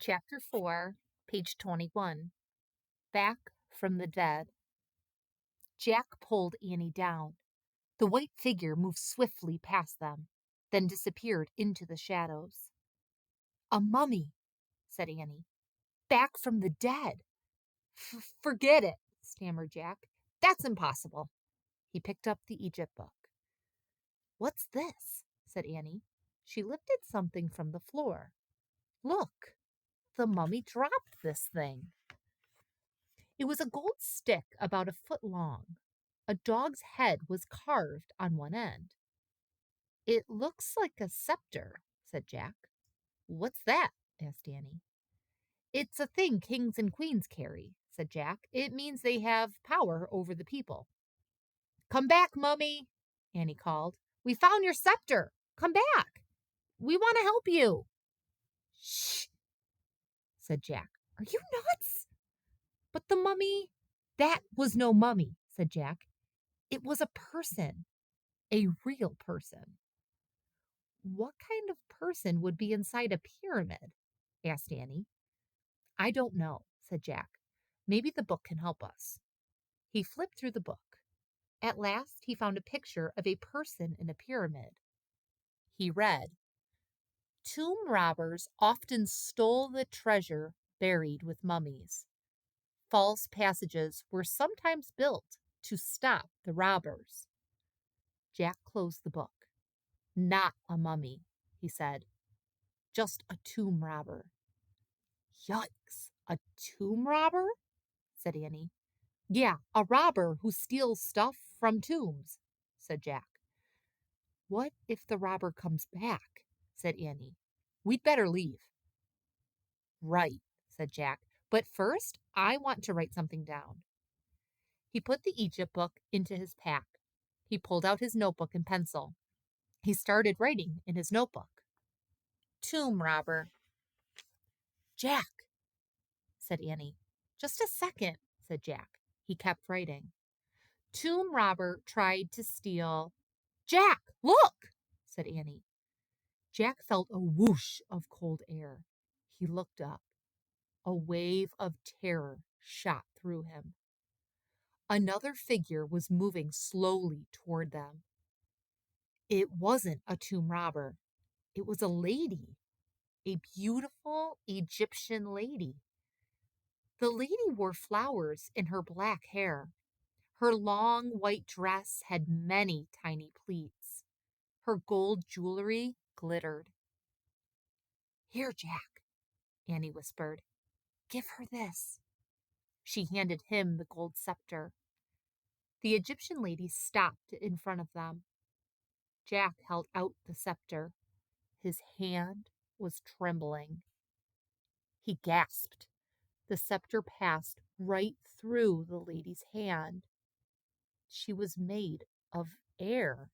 Chapter 4, page 21. Back from the Dead. Jack pulled Annie down. The white figure moved swiftly past them, then disappeared into the shadows. A mummy, said Annie. Back from the dead. Forget it, stammered Jack. That's impossible. He picked up the Egypt book. What's this? Said Annie. She lifted something from the floor. Look, the mummy dropped this thing. It was a gold stick about a foot long. A dog's head was carved on one end. It looks like a scepter, said Jack. What's that? Asked Annie. It's a thing kings and queens carry, said Jack. It means they have power over the people. Come back, Mummy, Annie called. We found your scepter. Come back. We want to help you. Shh, said Jack. Are you nuts? But the mummy, that was no mummy, said Jack. It was a person, a real person. What kind of person would be inside a pyramid? Asked Annie. I don't know, said Jack. Maybe the book can help us. He flipped through the book. At last, he found a picture of a person in a pyramid. He read, Tomb robbers often stole the treasure buried with mummies. False passages were sometimes built to stop the robbers. Jack closed the book. Not a mummy, he said. Just a tomb robber. Yikes, a tomb robber? Said Annie. Yeah, a robber who steals stuff from tombs, said Jack. What if the robber comes back? Said Annie. We'd better leave. Right, said Jack. But first, I want to write something down. He put the Egypt book into his pack. He pulled out his notebook and pencil. He started writing in his notebook. Tomb robber. Jack, said Annie. Just a second, said Jack. He kept writing. Tomb robber tried to steal. Jack, look, said Annie. Jack felt a whoosh of cold air. He looked up. A wave of terror shot through him. Another figure was moving slowly toward them. It wasn't a tomb robber. It was a lady, a beautiful Egyptian lady. The lady wore flowers in her black hair. Her long white dress had many tiny pleats. Her gold jewelry glittered. Here, Jack, Annie whispered. Give her this. She handed him the gold scepter. The Egyptian lady stopped in front of them. Jack held out the scepter. His hand was trembling. He gasped. The scepter passed right through the lady's hand. She was made of air.